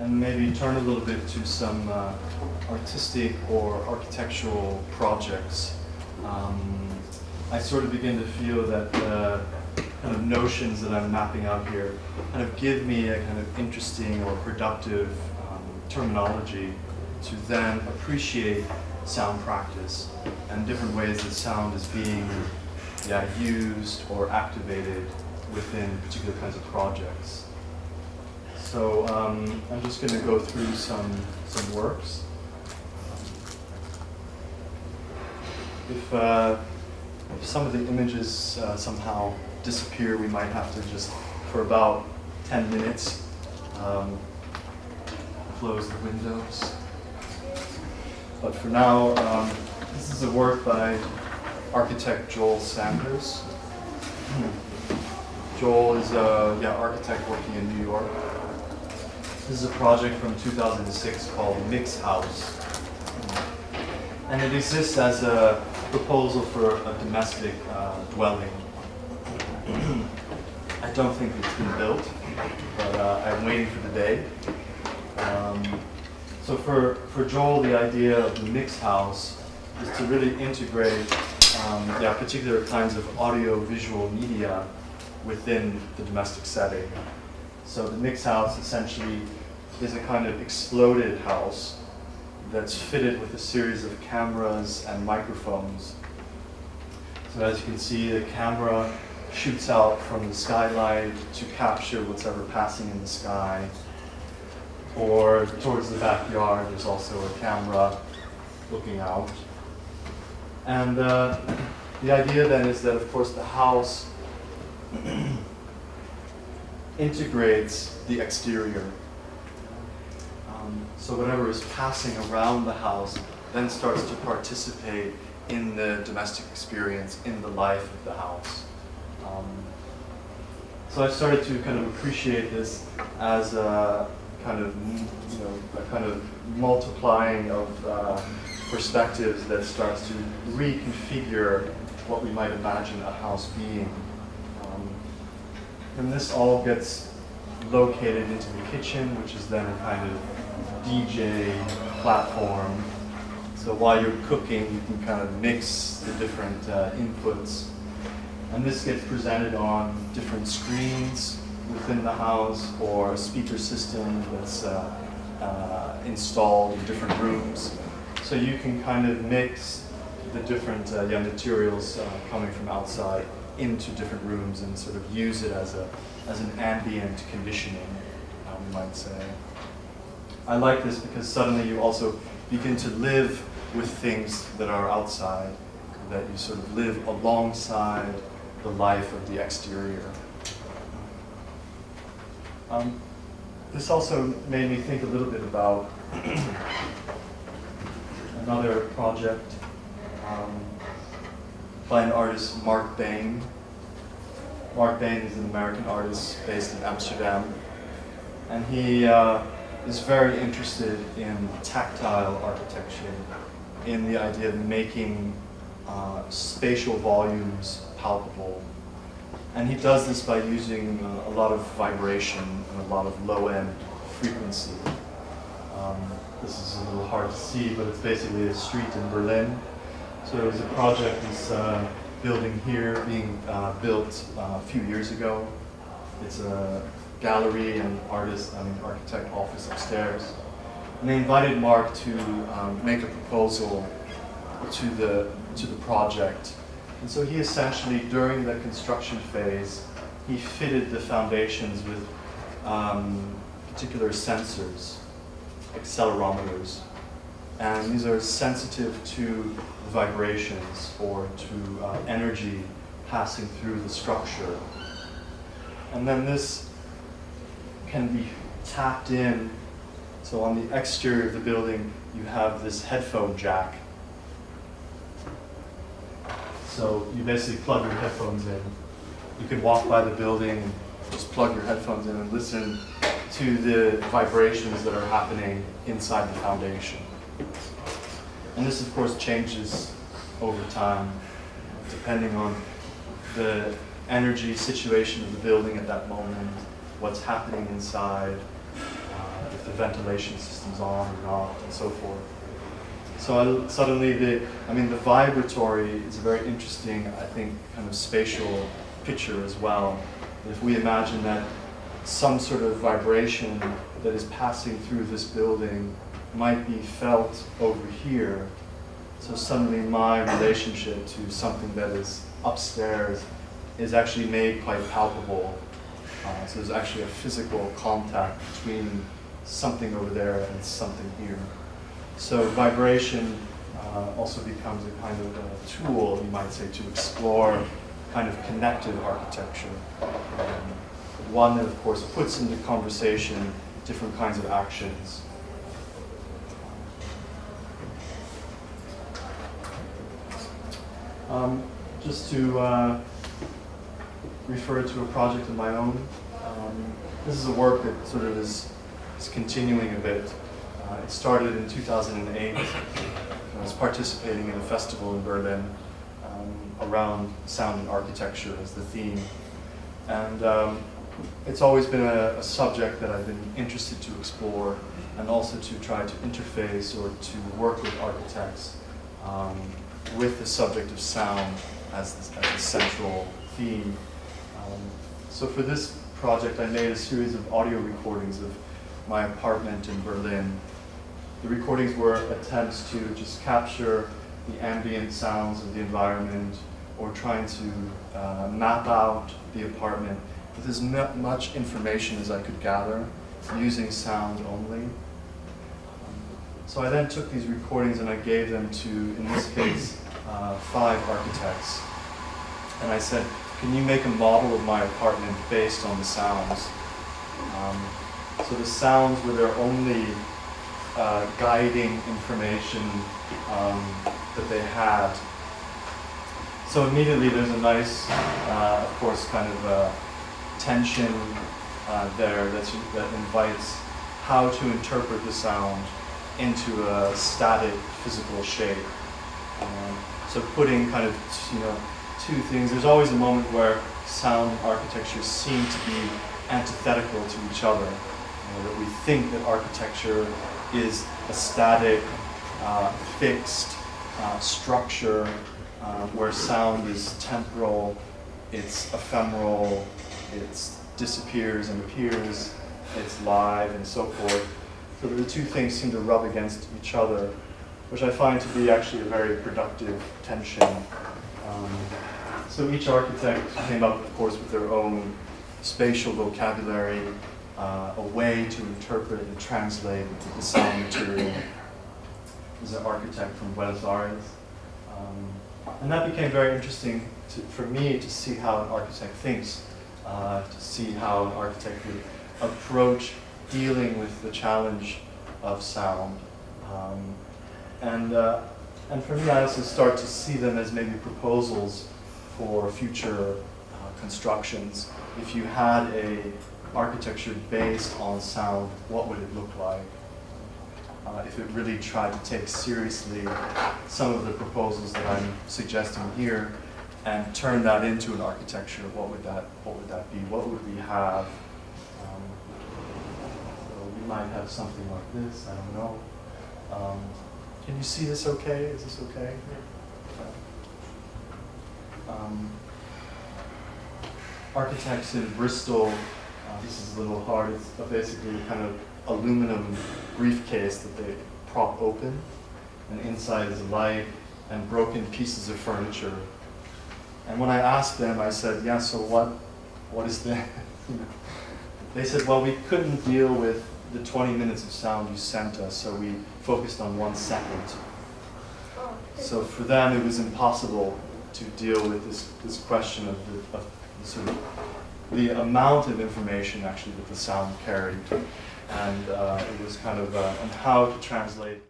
and maybe turn a little bit to some artistic or architectural projects. I sort of begin to feel that the kind of notions that I'm mapping out here kind of give me a kind of interesting or productive terminology to then appreciate sound practice and different ways that sound is being used or activated within particular kinds of projects. So I'm just going to go through some works. If some of the images somehow disappear, we might have to just, for about 10 minutes, close the windows. But for now, this is a work by architect Joel Sanders. Joel is an architect working in New York. This is a project from 2006 called Mix House. And it exists as a proposal for a domestic dwelling. I don't think it's been built, but I'm waiting for the day. So for Joel, the idea of the mix house is to really integrate particular kinds of audio-visual media within the domestic setting. So the mix house essentially is a kind of exploded house that's fitted with a series of cameras and microphones. So as you can see, the camera shoots out from the skylight to capture what's ever passing in the sky. Or towards the backyard, there's also a camera looking out. And the idea then is that, of course, the house integrates the exterior. So whatever is passing around the house then starts to participate in the domestic experience, in the life of the house. So I started to kind of appreciate this as a kind of multiplying of perspectives that starts to reconfigure what we might imagine a house being. And this all gets located into the kitchen, which is then a kind of DJ platform. So while you're cooking, you can kind of mix the different inputs. And this gets presented on different screens within the house or a speaker system that's installed in different rooms. So you can kind of mix the different materials coming from outside into different rooms and sort of use it as an ambient conditioning, we might say. I like this because suddenly you also begin to live with things that are outside, that you sort of live alongside the life of the exterior. This also made me think a little bit about another project by an artist, Mark Bain. Mark Bain is an American artist based in Amsterdam, and he is very interested in tactile architecture, in the idea of making spatial volumes palpable. And he does this by using a lot of vibration and a lot of low-end frequency. This is a little hard to see, but it's basically a street in Berlin. So there was a project, this building here being built a few years ago. It's a gallery and architect office upstairs. And they invited Mark to make a proposal to the project. And so he essentially, during the construction phase, he fitted the foundations with particular sensors, accelerometers. And these are sensitive to vibrations or to energy passing through the structure. And then this can be tapped in. So on the exterior of the building, you have this headphone jack. So you basically plug your headphones in. You can walk by the building and just plug your headphones in and listen to the vibrations that are happening inside the foundation. And this, of course, changes over time, depending on the energy situation of the building at that moment, what's happening inside, the if the ventilation system's on or not, and so forth. So suddenly the vibratory is a very interesting, I think, kind of spatial picture as well. If we imagine that some sort of vibration that is passing through this building might be felt over here, so suddenly my relationship to something that is upstairs is actually made quite palpable. So there's actually a physical contact between something over there and something here. So vibration also becomes a kind of a tool, you might say, to explore kind of connected architecture. One that, of course, puts into conversation different kinds of actions. Just to refer to a project of my own, this is a work that sort of is continuing a bit. It started in 2008. I was participating in a festival in Berlin around sound and architecture as the theme. And it's always been a subject that I've been interested to explore, and also to try to interface or to work with architects with the subject of sound as the central theme. So for this project, I made a series of audio recordings of my apartment in Berlin. The recordings were attempts to just capture the ambient sounds of the environment, or trying to map out the apartment with as much information as I could gather using sound only. So I then took these recordings and I gave them to, in this case, 5 architects. And I said, can you make a model of my apartment based on the sounds? So the sounds were their only guiding information that they had. So immediately there's a nice, of course, kind of tension there that invites how to interpret the sound into a static physical shape. So putting kind of, two things. There's always a moment where sound architecture seem to be antithetical to each other. That we think that architecture is a static, fixed structure, where sound is temporal, it's ephemeral, it disappears and appears, it's live, and so forth. So the two things seem to rub against each other, which I find to be actually a very productive tension. So each architect came up, of course, with their own spatial vocabulary, a way to interpret and translate the sound material. There's an architect from Buenos Aires. And that became very interesting for me to see how an architect thinks, to see how an architect would approach dealing with the challenge of sound. And for me, I also start to see them as maybe proposals for future constructions. If you had a architecture based on sound, what would it look like? If it really tried to take seriously some of the proposals that I'm suggesting here and turn that into an architecture, what would that be? What would we have? So we might have something like this, I don't know. Can you see this okay? Is this okay? Architects in Bristol, this is a little hard, it's basically a kind of aluminum briefcase that they prop open, and inside is a light and broken pieces of furniture. And when I asked them, I said, yeah, so what is that? They said, well, we couldn't deal with the 20 minutes of sound you sent us, so we focused on 1 second. So for them, it was impossible to deal with this question of the sort of the amount of information actually that the sound carried, and it was kind of and how to translate